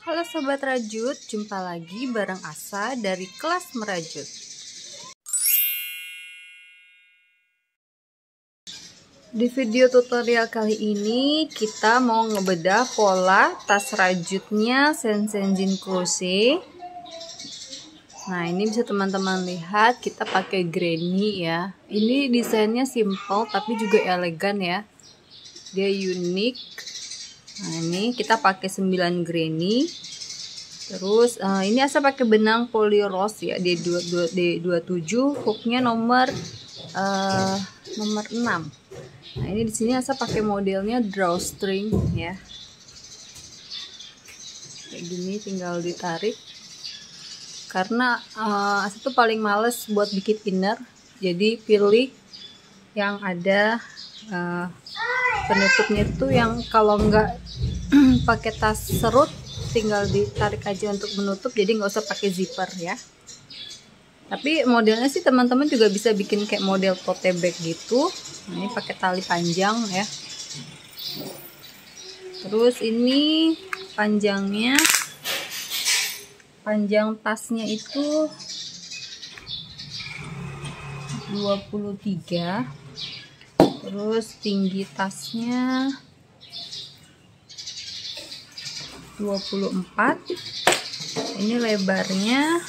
Halo Sobat Rajut, jumpa lagi bareng Asa dari kelas Merajut. Di video tutorial kali ini kita mau ngebedah pola tas rajutnya Shenzhen Crochet. Nah, ini bisa teman-teman lihat kita pakai granny ya. Ini desainnya simple tapi juga elegan ya. Dia unik. Nah, ini kita pakai 9 granny. Terus ini Asa pakai benang polyros ya, D27, hooknya nomor 6. Nah, ini di sini Asa pakai modelnya drawstring ya. Kayak gini tinggal ditarik. Karena Asa tuh paling males buat bikin inner, jadi pilih yang ada penutupnya tuh yang kalau nggak pakai tas serut tinggal ditarik aja untuk menutup, jadi nggak usah pakai zipper ya. Tapi modelnya sih teman-teman juga bisa bikin kayak model tote bag gitu. Nah, ini pakai tali panjang ya. Terus ini panjang tasnya itu 23. Terus tinggi tasnya 24. Ini lebarnya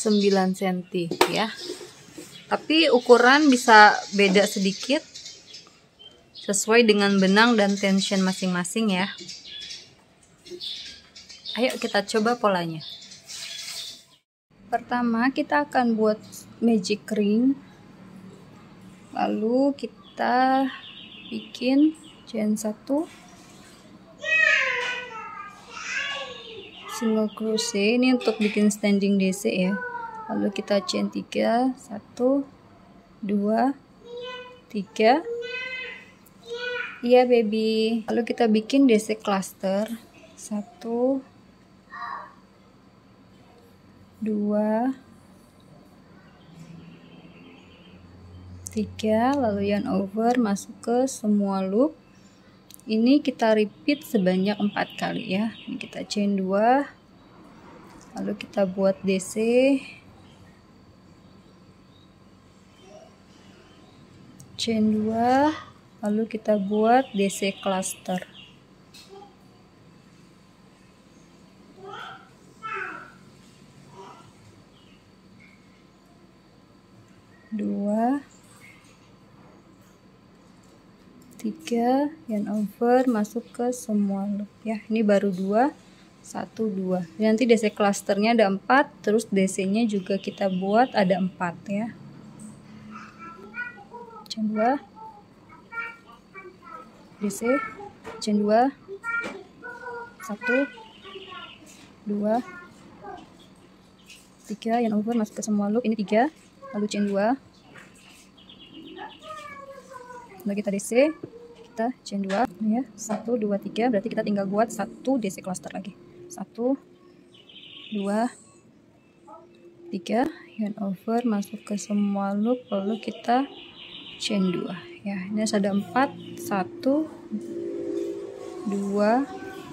9 cm ya. Tapi ukuran bisa beda sedikit sesuai dengan benang dan tension masing-masing ya. Ayo kita coba polanya. Pertama kita akan buat magic ring. Lalu kita bikin chain 1, single crochet, ini untuk bikin standing DC ya. Lalu kita chain 3, 1 2 3. Iya baby. Lalu kita bikin DC cluster 1 2 3. Lalu yarn over masuk ke semua loop. Ini kita repeat sebanyak 4 kali ya. Ini kita chain 2, lalu kita buat DC, chain 2, lalu kita buat DC cluster. Dua, 3, yarn over masuk ke semua loop ya. Ini baru 2, 1 2. Nanti DC clusternya ada 4, terus DC nya juga kita buat ada 4 ya. Chain 2, DC, chain 2, 1 2 3, yarn over masuk ke semua loop. Ini 3, lalu chain 2, lalu kita DC, kita chain 2 ya, 1 2 3. Berarti kita tinggal buat 1 DC cluster lagi. 1 2 3, yarn over masuk ke semua loop, lalu kita chain 2 ya. Ini ada 4, 1 2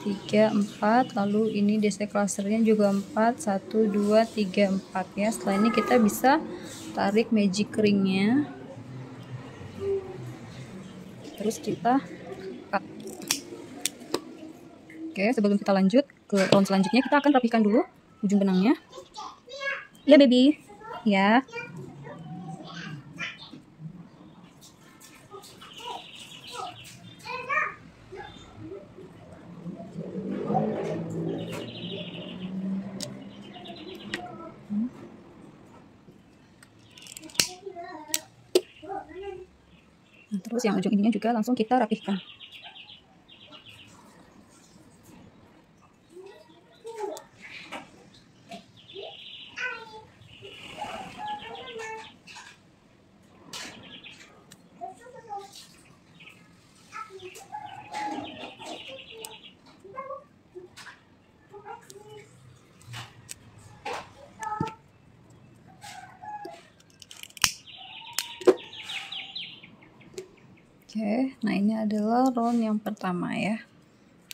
3 4. Lalu ini DC clusternya juga 4, 1 2 3 4 ya. Setelah ini kita bisa tarik magic ringnya. Terus kita cut. Oke, sebelum kita lanjut ke round selanjutnya, kita akan rapikan dulu ujung benangnya. Ya baby, ya. Nah, terus yang ujung ininya juga langsung kita rapihkan. Oke, nah ini adalah round yang pertama ya.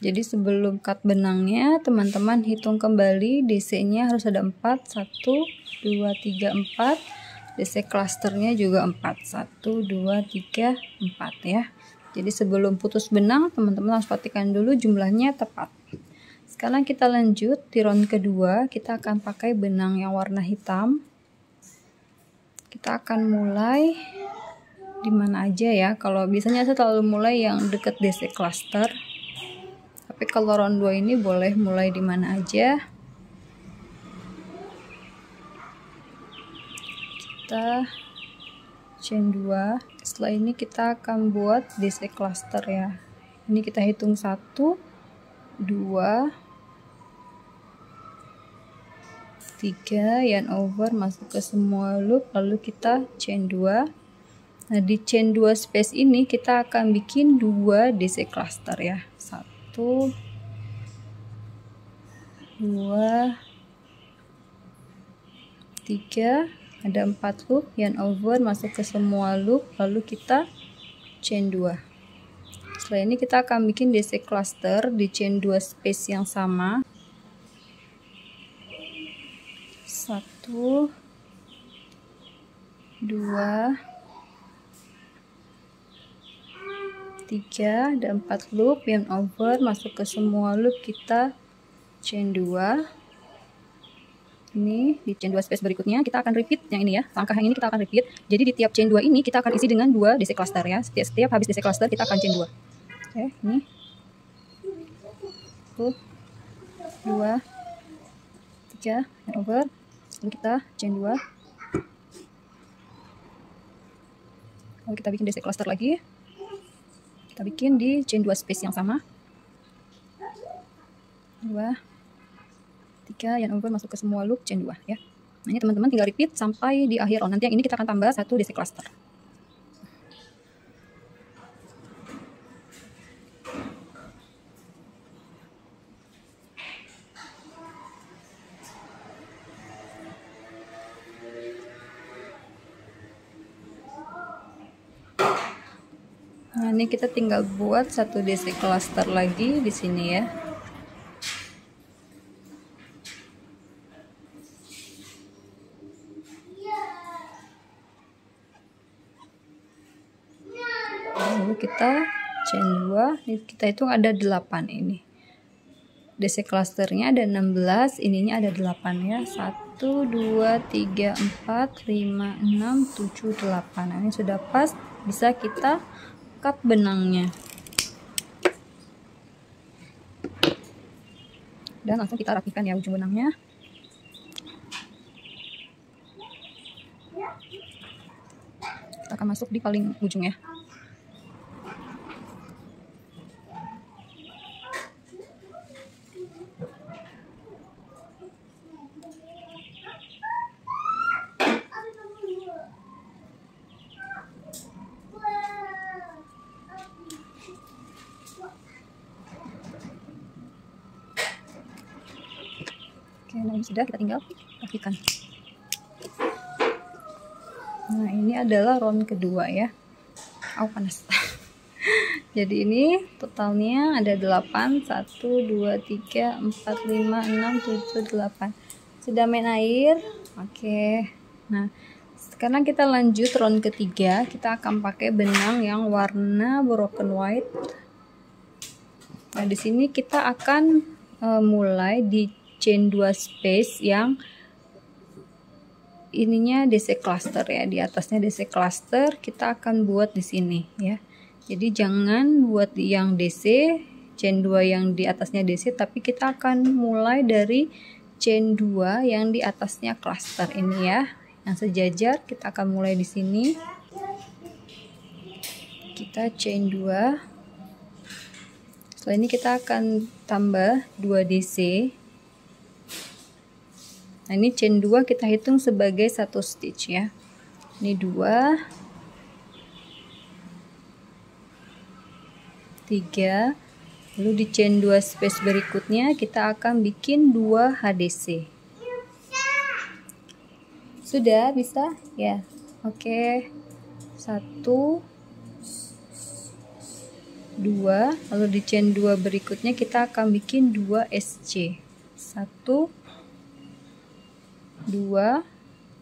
Jadi sebelum cut benangnya, teman-teman hitung kembali DC-nya harus ada 4, 1, 2, 3, 4. DC clusternya juga 4, 1, 2, 3, 4 ya. Jadi sebelum putus benang, teman-teman harus pastikan dulu jumlahnya tepat. Sekarang kita lanjut di round kedua, kita akan pakai benang yang warna hitam. Kita akan mulai di mana aja ya. Kalau biasanya saya selalu mulai yang deket DC cluster. Tapi kalau round 2 ini boleh mulai di mana aja. Kita chain 2. Setelah ini kita akan buat DC cluster ya. Ini kita hitung 1, 2, 3, yarn over masuk ke semua loop, lalu kita chain 2. Nah, di chain 2 space ini kita akan bikin 2 DC cluster ya. 1, 2, 3, ada 4 loop, yarn over masuk ke semua loop, lalu kita chain 2. Setelah ini kita akan bikin DC cluster di chain 2 space yang sama. 1, 2, 3, ada 4 loop, yarn over masuk ke semua loop, kita chain 2. Ini di chain 2 space berikutnya kita akan repeat yang ini ya. Langkah yang ini kita akan repeat. Jadi di tiap chain 2 ini kita akan isi dengan 2 DC cluster ya. Setiap habis DC cluster kita akan chain 2. Oke, ini 1, 2, 3, yarn over, lalu kita chain 2. Lalu kita bikin DC cluster lagi. Kita bikin di chain 2 space yang sama. 2, 3, yarn over masuk ke semua loop, chain 2 ya. Nah, ini teman-teman tinggal repeat sampai di akhir round. Nanti yang ini kita akan tambah 1 DC cluster. Nah, ini kita tinggal buat 1 DC cluster lagi di sini ya. Lalu kita chain 2, kita hitung ada 8 ini. DC clusternya ada 16, ininya ada 8 ya. 1, 2, 3, 4, 5, 6, 7, 8. Nah, ini sudah pas, bisa kita cut benangnya. Dan langsung kita rapikan ya ujung benangnya. Kita akan masuk di paling ujung ya. Oke, nah ini sudah, kita tinggal rapikan. Nah, ini adalah round kedua ya. Panas. Jadi ini totalnya ada 8, 1, 2, 3, 4, 5, 6, 7, 8. Sudah main air. Oke. Nah, sekarang kita lanjut round ketiga. Kita akan pakai benang yang warna broken white. Nah, di sini kita akan mulai di chain 2 space yang ininya DC cluster ya, di atasnya DC cluster kita akan buat di sini ya. Jadi jangan buat yang DC chain 2 yang di atasnya DC, tapi kita akan mulai dari chain 2 yang di atasnya cluster ini ya, yang sejajar. Kita akan mulai di sini, kita chain 2. Setelah ini kita akan tambah 2 DC. Nah, ini chain 2 kita hitung sebagai 1 stitch ya. Ini 2, 3. Lalu di chain 2 space berikutnya kita akan bikin 2 HDC. Sudah bisa? Ya. Oke. 1, 2, lalu di chain 2 berikutnya kita akan bikin 2 SC. 1, 2,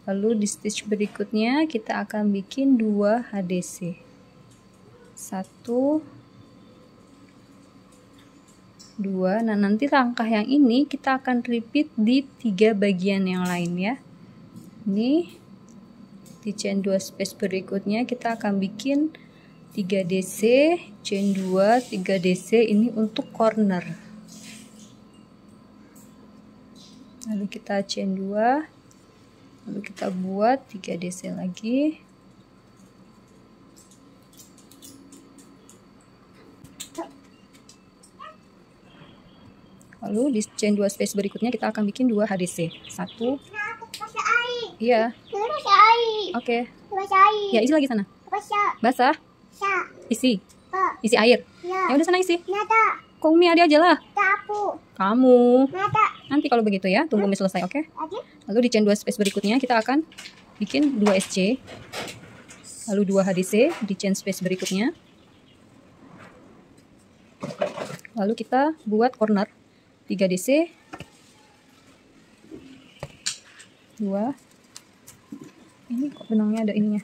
lalu di stitch berikutnya kita akan bikin 2 HDC. 1, 2. Nah, nanti langkah yang ini kita akan repeat di 3 bagian yang lain ya. Ini di chain 2 space berikutnya kita akan bikin 3 DC, chain 2, 3 DC ini untuk corner. Lalu kita chain 2, lalu kita buat 3 DC lagi. Lalu di chain 2 space berikutnya kita akan bikin 2 HDC. 1. Iya. Oke. Ya, isi lagi sana. Basah. Isi. Isi air. Ya udah sana isi. Kok Umi ada aja lah. Kamu. Nanti kalau begitu ya, tunggu Umi selesai, oke? Lalu di chain 2 space berikutnya kita akan bikin 2 SC. Lalu 2 HDC di chain space berikutnya. Lalu kita buat corner 3 DC, 2. Ini kok benangnya ada ininya.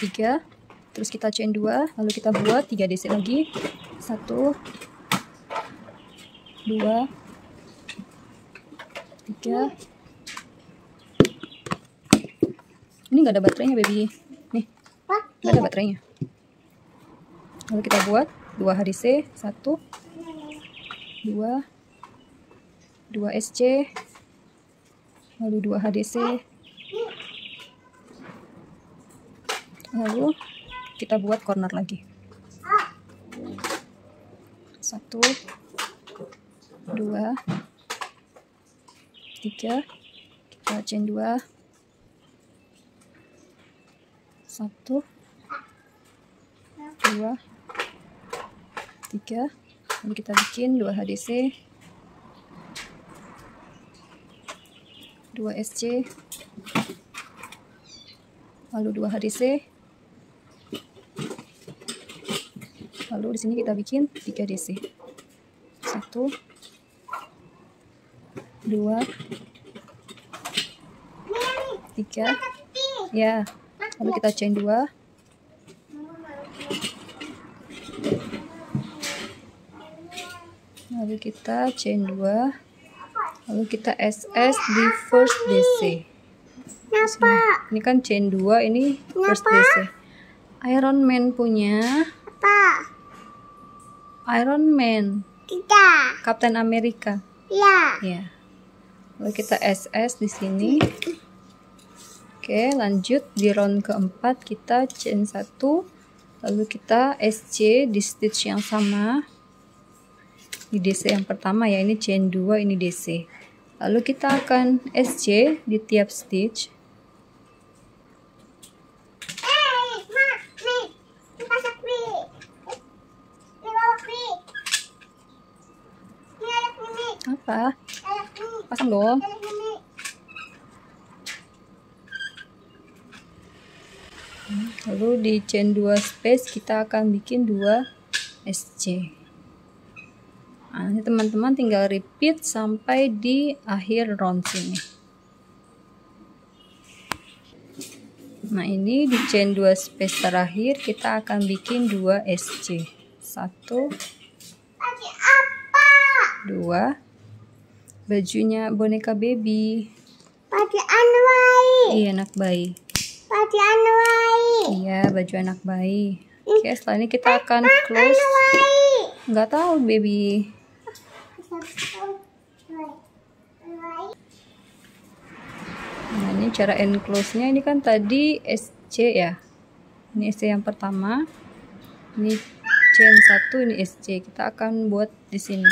Tiga, terus kita chain 2, lalu kita buat 3 DC lagi. 1, 2, 3. Ini nggak ada baterainya, baby. Nih, nggak ada baterainya. Lalu kita buat 2 HDC, 1, 2, 2 SC, lalu 2 HDC, lalu kita buat corner lagi. 1, 2, 3, kita chain 2, 1, 2, 3, lalu kita bikin 2 HDC, 2 SC, lalu 2 HDC, lalu di sini kita bikin 3 DC. 1, 2, 3, ya. Lalu kita chain 2, lalu kita chain 2, lalu kita SS di first DC. Ini kan chain 2, ini first DC. Iron Man punya Iron Man. Captain America. Ya. Lalu kita SS di sini. Oke, lanjut di round keempat kita chain 1, lalu kita SC di stitch yang sama di DC yang pertama ya, ini chain 2, ini DC. Lalu kita akan SC di tiap stitch. Apa? Pasang dong. Lalu di chain 2 space kita akan bikin 2 SC. Nah, ini teman-teman tinggal repeat sampai di akhir round sini. Nah, ini di chain 2 space terakhir kita akan bikin 2 SC. 1, 2. Bajunya boneka baby. Baju anak bayi. Iya, anak bayi. Baju anak bayi. Iya, baju anak bayi. Oke, setelah ini kita akan close. Nggak tahu, baby. Nah, ini cara end close-nya. Ini kan tadi SC ya. Ini SC yang pertama. Ini chain 1, ini SC. Kita akan buat di sini.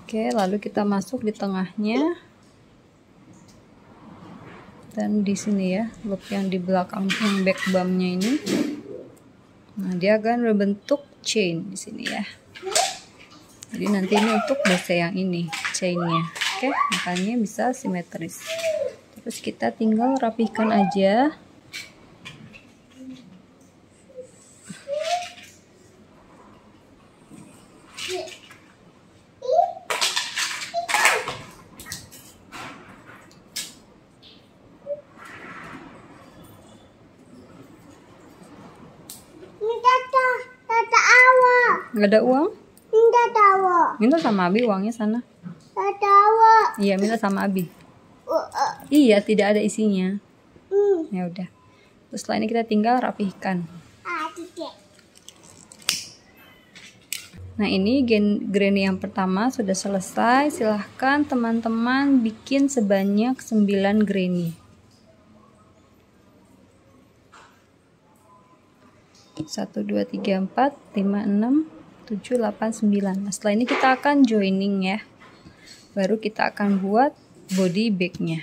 Oke, lalu kita masuk di tengahnya. Dan di sini ya, loop yang di belakang yang back bump-nya ini. Nah, dia akan berbentuk chain di sini ya. Jadi nanti ini untuk DC yang ini chainnya. Oke, makanya bisa simetris. Terus kita tinggal rapihkan aja. Nggak ada uang? Minta tahu. Minta sama Abi uangnya sana. Tahu. Iya, minta sama Abi. Iya, tidak ada isinya. Ya udah. Terus setelah ini kita tinggal rapihkan. Nah, ini granny yang pertama sudah selesai. Silahkan teman-teman bikin sebanyak 9 granny. 1, 2, 3, 4, 5, 6, 7, 8, 9. Nah, setelah ini kita akan joining ya. Baru kita akan buat body bagnya.